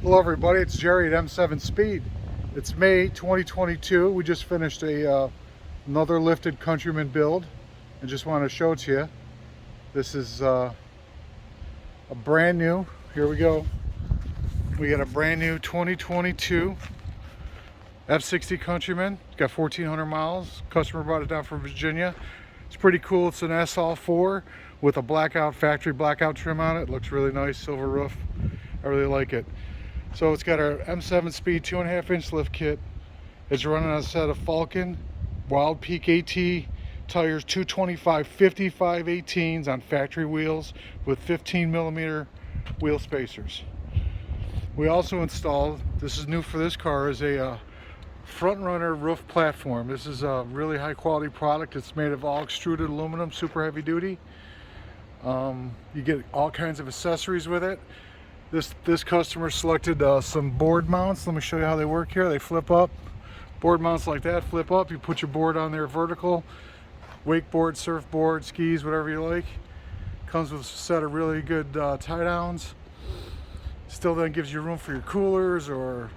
Hello everybody, it's Jerry at M7 Speed. It's May 2022. We just finished another lifted Countryman build and just want to show it to you. This is a brand new, here we go. We got a brand new 2022 F60 Countryman. It's got 1,400 miles. Customer brought it down from Virginia. It's pretty cool. It's an SL4 with a blackout, factory blackout trim on it. Looks really nice, silver roof. I really like it. So it's got our M7 Speed 2.5-inch lift kit. It's running on a set of Falken Wildpeak AT tires, 225 55 18s on factory wheels with 15mm wheel spacers. We also installed, this is new for this car, is a Frontrunner roof platform. This is a really high quality product. It's made of all extruded aluminum, super heavy duty. You get all kinds of accessories with it. This customer selected some board mounts. Let me show you how they work here. They flip up. Board mounts like that flip up. You put your board on there vertical. Wakeboard, surfboard, skis, whatever you like. Comes with a set of really good tie downs. Still then gives you room for your coolers or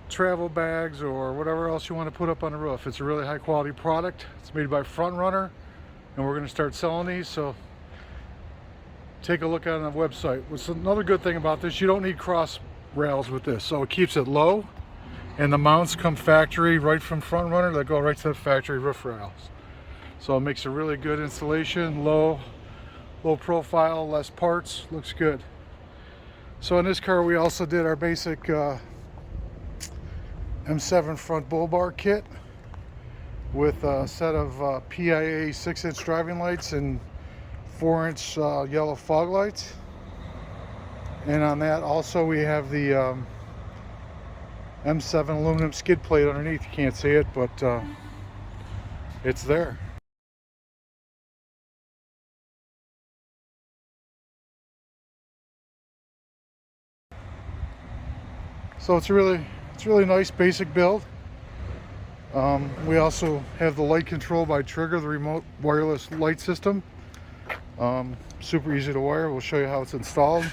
travel bags or whatever else you want to put up on the roof. It's a really high quality product. It's made by Frontrunner and we're going to start selling these, so take a look on the website. What's another good thing about this, you don't need cross rails with this, so it keeps it low, and the mounts come factory right from Frontrunner. They go right to the factory roof rails, so it makes a really good installation. Low profile, less parts, looks good. So in this car we also did our basic M7 front bull bar kit with a set of PIAA 6-inch driving lights and 4-inch yellow fog lights. And on that also we have the M7 aluminum skid plate underneath. You can't see it, but it's there. So it's a really nice basic build. We also have the light control by Trigger, the remote wireless light system. Super easy to wire. We'll show you how it's installed.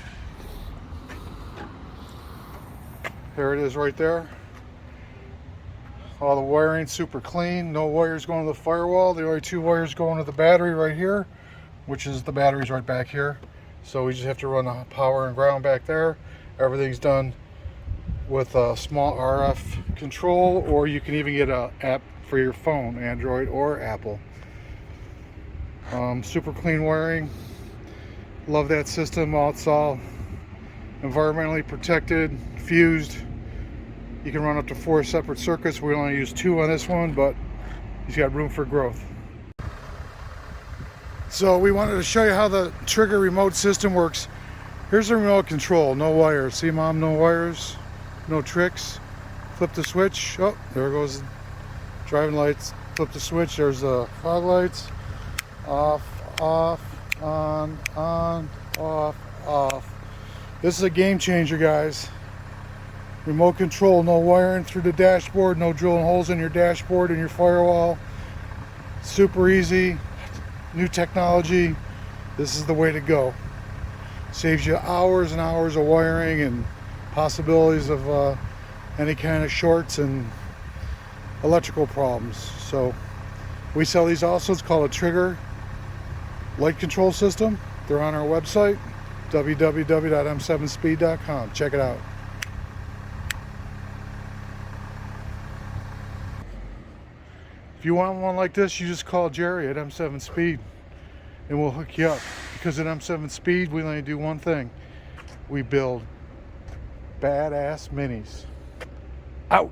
There it is right there. All the wiring super clean. No wires going to the firewall. The only two wires going to the battery right here, which is the battery's right back here. So we just have to run the power and ground back there. Everything's done with a small RF control, or you can even get an app for your phone, Android or Apple. Super clean wiring. Love that system. It's all environmentally protected, fused. You can run up to 4 separate circuits. We only use 2 on this one, but he's got room for growth. So we wanted to show you how the Trigger remote system works. Here's the remote control. No wires. See, Mom? No wires. No tricks. Flip the switch. Oh, there goes the driving lights. Flip the switch. There's the fog lights. Off, off, on, off, off. This is a game changer, guys. Remote control, no wiring through the dashboard, no drilling holes in your dashboard and your firewall. Super easy. New technology. This is the way to go. Saves you hours and hours of wiring and possibilities of any kind of shorts and electrical problems. So we sell these also. It's called a Trigger light control system. They're on our website, www.m7speed.com. Check it out. If you want one like this, you just call Jerry at M7 Speed and we'll hook you up. Because at M7 Speed, we only do one thing. We build badass minis. Out.